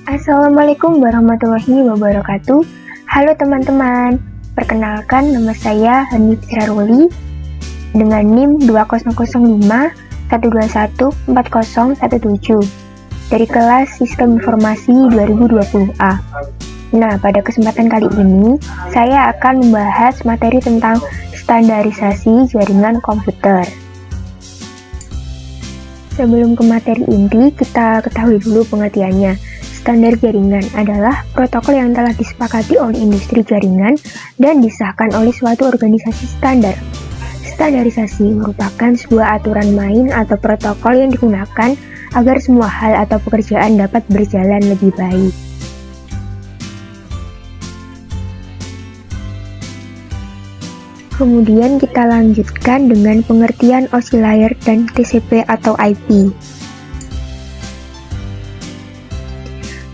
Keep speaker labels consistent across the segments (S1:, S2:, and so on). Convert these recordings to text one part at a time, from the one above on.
S1: Assalamualaikum warahmatullahi wabarakatuh. Halo teman-teman, perkenalkan nama saya Hanif Syaruli dengan NIM 200512140117 dari kelas Sistem Informasi 2020A. Nah, pada kesempatan kali ini saya akan membahas materi tentang standarisasi jaringan komputer. Sebelum ke materi inti, kita ketahui dulu pengertiannya. Standar jaringan adalah protokol yang telah disepakati oleh industri jaringan dan disahkan oleh suatu organisasi standar. Standarisasi merupakan sebuah aturan main atau protokol yang digunakan agar semua hal atau pekerjaan dapat berjalan lebih baik. Kemudian kita lanjutkan dengan pengertian OSI layer dan TCP atau IP.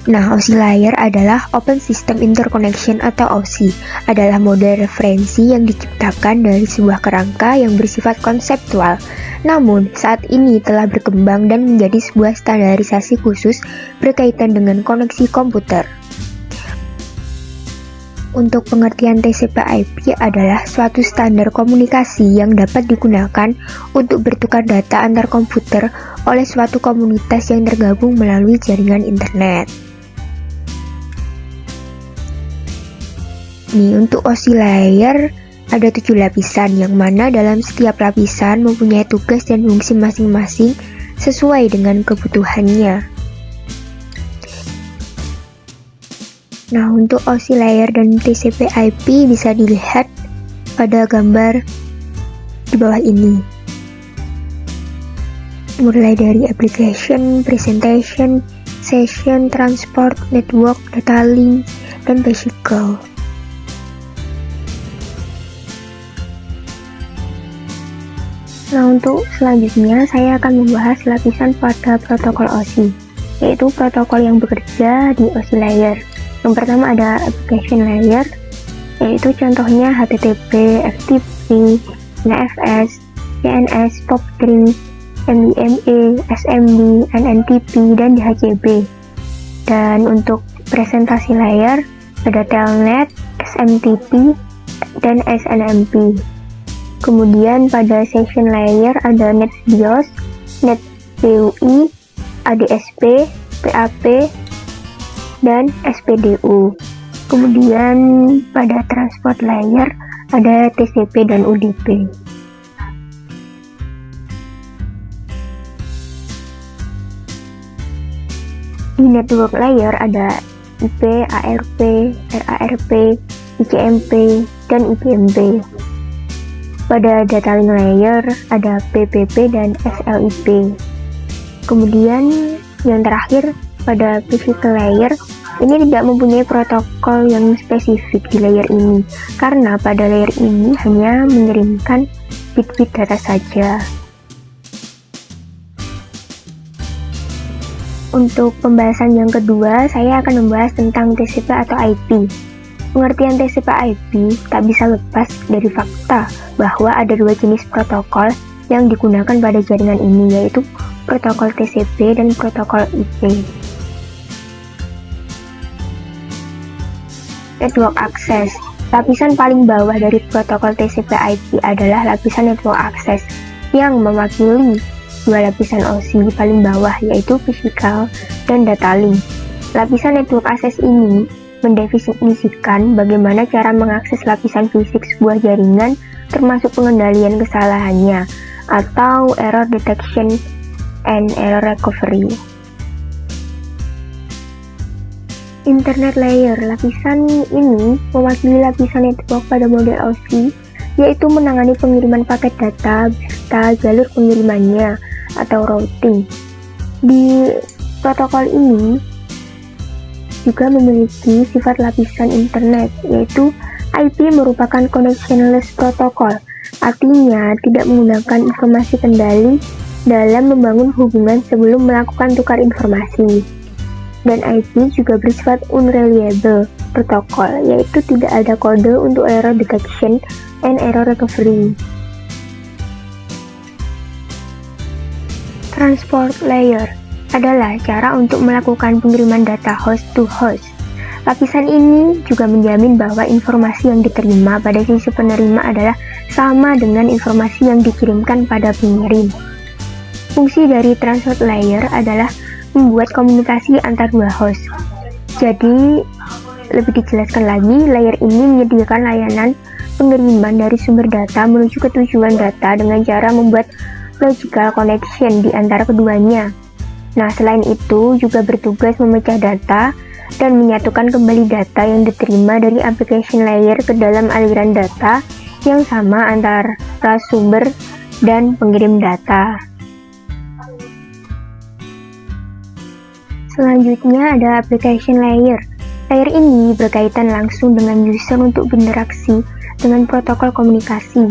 S1: Nah, OSI layer adalah Open System Interconnection atau OSI, adalah model referensi yang diciptakan dari sebuah kerangka yang bersifat konseptual. Namun, saat ini telah berkembang dan menjadi sebuah standarisasi khusus berkaitan dengan koneksi komputer. Untuk pengertian TCP/IP adalah suatu standar komunikasi yang dapat digunakan untuk bertukar data antar komputer oleh suatu komunitas yang tergabung melalui jaringan internet. Nih, untuk OSI layer ada 7 lapisan, yang mana dalam setiap lapisan mempunyai tugas dan fungsi masing-masing sesuai dengan kebutuhannya. Nah, untuk OSI layer dan TCP/IP bisa dilihat pada gambar di bawah ini. Mulai dari application, presentation, session, transport, network, data link, dan vehicle. Nah, untuk selanjutnya saya akan membahas lapisan pada protokol OSI, yaitu protokol yang bekerja di OSI layer. Yang pertama ada application layer, yaitu contohnya HTTP, FTP, NFS, DNS, POP3, MIME, SMB, NNTP, dan DHCP. Dan untuk presentasi layer ada Telnet, SMTP, dan SNMP. Kemudian pada session layer ada NetBIOS, NetBIOS, ADSP, PAP, dan SPDU. Kemudian pada transport layer ada TCP dan UDP. Di network layer ada IP, ARP, RARP, ICMP, dan IPMP. Pada data link layer ada PPP dan SLIP. Kemudian yang terakhir pada physical layer ini tidak mempunyai protokol yang spesifik di layer ini, karena pada layer ini hanya mengirimkan bit-bit data saja. Untuk pembahasan yang kedua, saya akan membahas tentang TCP atau IP. Pengertian TCP/IP tak bisa lepas dari fakta bahwa ada 2 jenis protokol yang digunakan pada jaringan ini, yaitu protokol TCP dan protokol IP. Network access. Lapisan paling bawah dari protokol TCP/IP adalah lapisan network access yang mewakili 2 lapisan OSI paling bawah, yaitu physical dan data link. Lapisan network access ini mendefinisikan bagaimana cara mengakses lapisan fisik sebuah jaringan, termasuk pengendalian kesalahannya atau error detection and error recovery. Internet layer. Lapisan ini mewakili lapisan network pada model OSI, yaitu menangani pengiriman paket data beserta jalur pengirimannya atau routing. Di protokol ini juga memiliki sifat lapisan internet, yaitu IP merupakan connectionless protocol, artinya tidak menggunakan informasi kendali dalam membangun hubungan sebelum melakukan tukar informasi. Dan IP juga bersifat unreliable protocol, yaitu tidak ada kode untuk error detection and error recovery. Transport layer. adalah cara untuk melakukan pengiriman data host to host. Lapisan ini juga menjamin bahwa informasi yang diterima pada sisi penerima adalah sama dengan informasi yang dikirimkan pada pengirim. Fungsi dari transport layer adalah membuat komunikasi antar dua host. Jadi, lebih dijelaskan lagi, layer ini menyediakan layanan pengiriman dari sumber data menuju ke tujuan data dengan cara membuat logical connection di antara keduanya. Nah, selain itu juga bertugas memecah data dan menyatukan kembali data yang diterima dari application layer ke dalam aliran data yang sama antara sumber dan pengirim data. Selanjutnya ada application layer. Layer ini berkaitan langsung dengan user untuk berinteraksi dengan protokol komunikasi.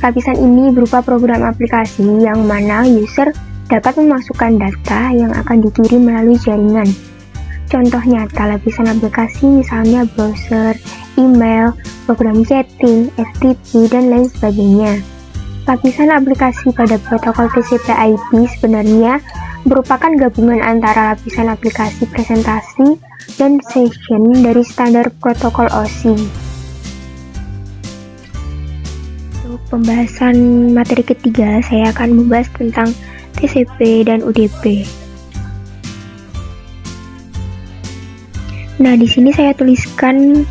S1: Lapisan ini berupa program aplikasi yang mana user dapat memasukkan data yang akan dikirim melalui jaringan. Contoh nyata lapisan aplikasi misalnya browser, email, program chatting, FTP, dan lain sebagainya. Lapisan aplikasi pada protokol TCP/IP sebenarnya merupakan gabungan antara lapisan aplikasi presentasi dan session dari standar protokol OSI. Untuk pembahasan materi ketiga, saya akan membahas tentang TCP dan UDP. Nah, di sini saya tuliskan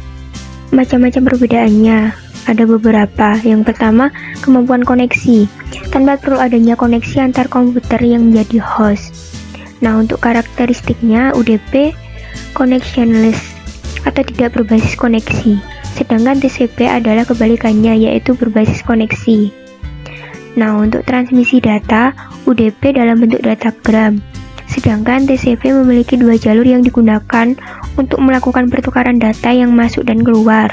S1: macam-macam perbedaannya. Ada beberapa. Yang pertama, kemampuan koneksi. Tanpa perlu adanya koneksi antar komputer yang menjadi host. Nah, untuk karakteristiknya, UDP connectionless atau tidak berbasis koneksi. Sedangkan TCP adalah kebalikannya, yaitu berbasis koneksi. Nah, untuk transmisi data, UDP dalam bentuk datagram. Sedangkan TCP memiliki dua jalur yang digunakan untuk melakukan pertukaran data yang masuk dan keluar.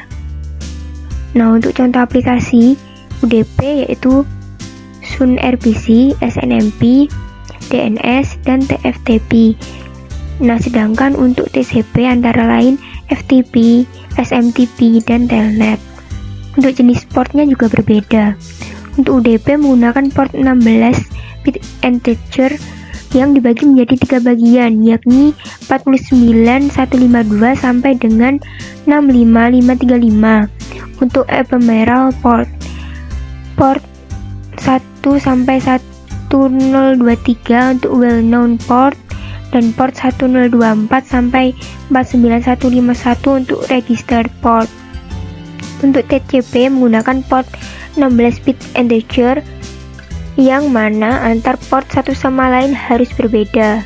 S1: Nah, untuk contoh aplikasi UDP yaitu SUN-RPC, SNMP, DNS, dan TFTP. Nah, sedangkan untuk TCP antara lain FTP, SMTP, dan Telnet. Untuk jenis portnya juga berbeda. Untuk UDP menggunakan port 16 bit integer yang dibagi menjadi 3 bagian, yakni 49152 sampai dengan 65535. Untuk ephemeral port 1 sampai 1023 untuk well known port, dan port 1024 sampai 49151 untuk registered port. Untuk TCP menggunakan port 16 bit integer yang mana antar port satu sama lain harus berbeda.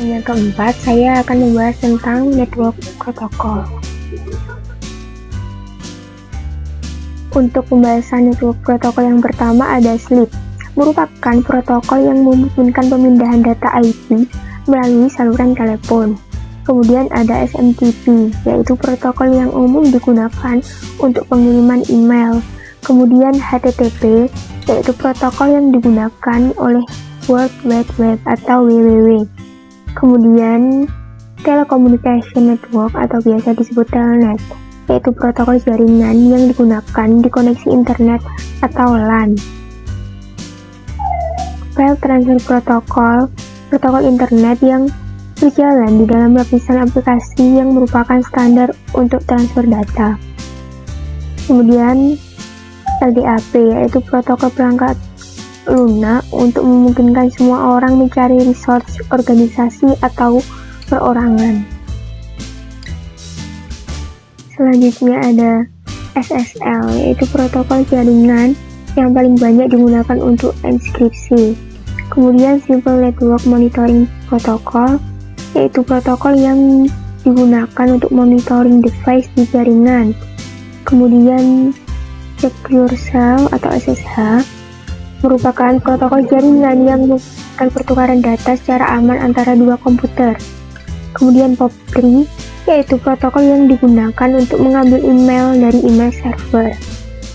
S1: Yang keempat, saya akan membahas tentang network protokol. Untuk pembahasan network protokol yang pertama ada SLIP, merupakan protokol yang memungkinkan pemindahan data IP melalui saluran telepon. Kemudian ada SMTP, yaitu protokol yang umum digunakan untuk pengiriman email. Kemudian HTTP, yaitu protokol yang digunakan oleh World Wide Web atau WWW. Kemudian Telecommunication Network atau biasa disebut Telnet, yaitu protokol jaringan yang digunakan di koneksi internet atau LAN. File Transfer Protocol, protokol internet yang berjalan di dalam lapisan aplikasi yang merupakan standar untuk transfer data. Kemudian LDAP, yaitu protokol perangkat lunak untuk memungkinkan semua orang mencari resource organisasi atau perorangan. Selanjutnya ada SSL, yaitu protokol jaringan yang paling banyak digunakan untuk enkripsi. Kemudian Simple Network Monitoring Protocol, yaitu protokol yang digunakan untuk monitoring device di jaringan. Kemudian Secure Shell atau SSH merupakan protokol jaringan yang memungkinkan pertukaran data secara aman antara dua komputer. Kemudian POP3, yaitu protokol yang digunakan untuk mengambil email dari email server.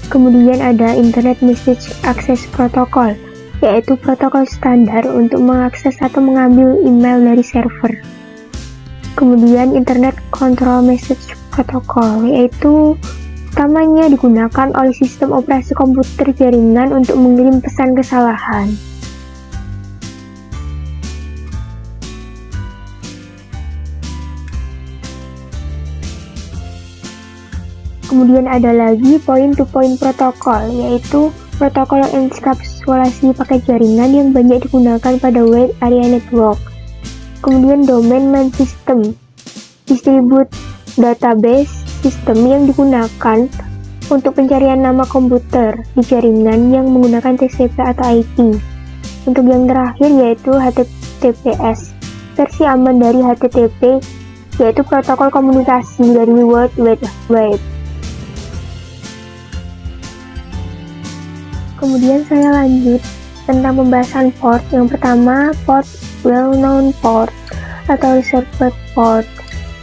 S1: Kemudian ada Internet Message Access Protocol, yaitu protokol standar untuk mengakses atau mengambil email dari server. Kemudian Internet Control Message Protocol, yaitu Utamanya digunakan oleh sistem operasi komputer jaringan untuk mengirim pesan kesalahan. Kemudian ada lagi point-to-point protokol, yaitu protokol enkapsulasi paket jaringan yang banyak digunakan pada wide area network. Kemudian domain name system, distribute database system yang digunakan untuk pencarian nama komputer di jaringan yang menggunakan TCP atau IP. Untuk yang terakhir yaitu HTTPS, versi aman dari HTTP, yaitu protokol komunikasi dari World Wide Web. Kemudian saya lanjut tentang pembahasan port. Yang pertama, port well-known port atau reserved port.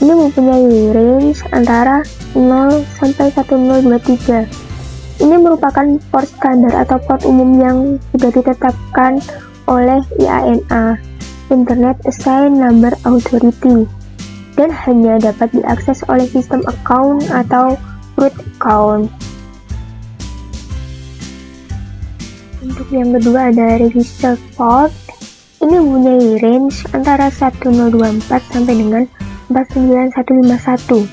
S1: Ini mempunyai range antara 0 sampai 1023. Ini merupakan port standar atau port umum yang sudah ditetapkan oleh IANA, Internet Assigned Number Authority, dan hanya dapat diakses oleh sistem account atau root account. Untuk yang kedua ada register port. Ini mempunyai range antara 1024 sampai dengan 49151.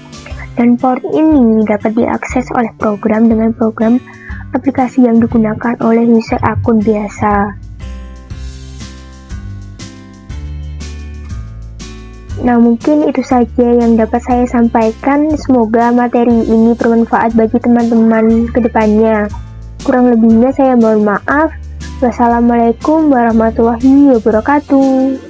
S1: Dan port ini dapat diakses oleh program dengan program aplikasi yang digunakan oleh user akun biasa. Nah, mungkin itu saja yang dapat saya sampaikan. Semoga materi ini bermanfaat bagi teman-teman ke depannya. Kurang lebihnya saya mohon maaf. Wassalamualaikum warahmatullahi wabarakatuh.